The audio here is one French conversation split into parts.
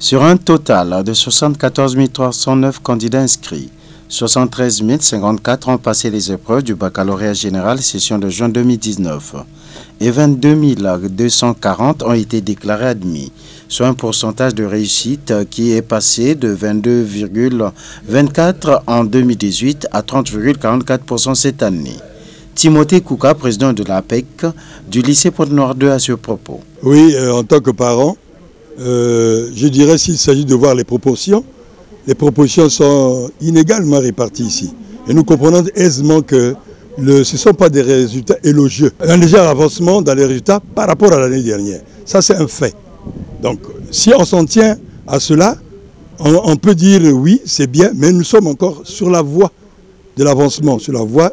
Sur un total de 74 309 candidats inscrits, 73 054 ont passé les épreuves du baccalauréat général session de juin 2019 et 22 240 ont été déclarés admis, soit un pourcentage de réussite qui est passé de 22,24 en 2018 à 30,44% cette année. Timothée Kouka, président de l'APEC du lycée Pointe-Noire 2 à ce propos. Oui, en tant que parent, je dirais s'il s'agit de voir les proportions sont inégalement réparties ici. Et nous comprenons aisément que ce ne sont pas des résultats élogieux. Un léger avancement dans les résultats par rapport à l'année dernière. Ça, c'est un fait. Donc, si on s'en tient à cela, on peut dire oui, c'est bien, mais nous sommes encore sur la voie de l'avancement, sur la voie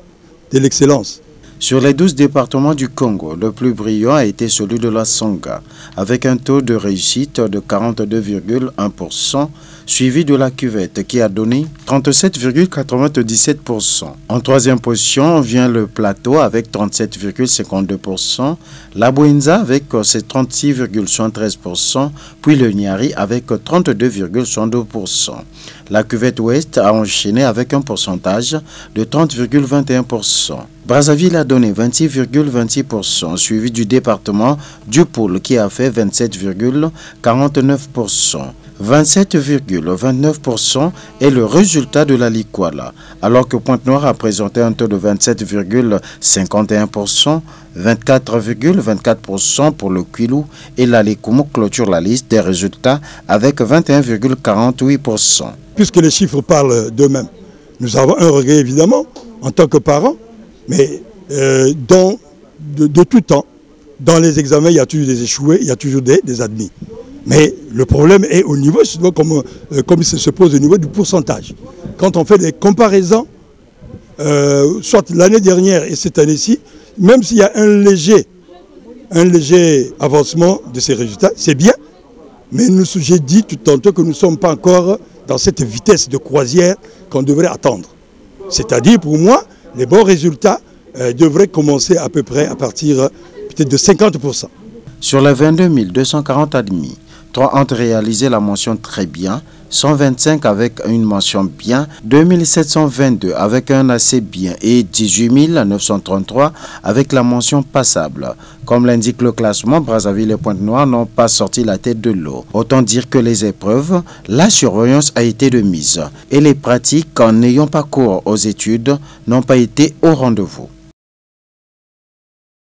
de l'excellence. Sur les 12 départements du Congo, le plus brillant a été celui de la Songa, avec un taux de réussite de 42,1%, suivi de la Cuvette qui a donné 37,97%. En troisième position vient le Plateau avec 37,52%, la Bouenza avec ses 36,73%, puis le Niari avec 32,62%. La Cuvette Ouest a enchaîné avec un pourcentage de 30,21%. Brazzaville a donné 26,26%, suivi du département du Pôle qui a fait 27,49%. 27,29% est le résultat de la Likwala, alors que Pointe-Noire a présenté un taux de 27,51%, 24,24% pour le Kwilu et la Likumu clôture la liste des résultats avec 21,48%. Puisque les chiffres parlent d'eux-mêmes, nous avons un regret évidemment en tant que parents, mais de tout temps, dans les examens, il y a toujours des échoués, il y a toujours des admis. Mais le problème est au niveau, comme il se pose au niveau du pourcentage. Quand on fait des comparaisons, soit l'année dernière et cette année-ci, même s'il y a un léger avancement de ces résultats, c'est bien. Mais j'ai dit tout tantôt que nous ne sommes pas encore dans cette vitesse de croisière qu'on devrait attendre. C'est-à-dire, pour moi, les bons résultats devraient commencer à peu près à partir peut-être de 50%. Sur les 22 240 admis, 3 ont réalisé la mention très bien, 125 avec une mention bien, 2722 avec un assez bien et 18 933 avec la mention passable. Comme l'indique le classement, Brazzaville et Pointe-Noire n'ont pas sorti la tête de l'eau. Autant dire que les épreuves, la surveillance a été de mise et les pratiques en n'ayant pas cours aux études n'ont pas été au rendez-vous.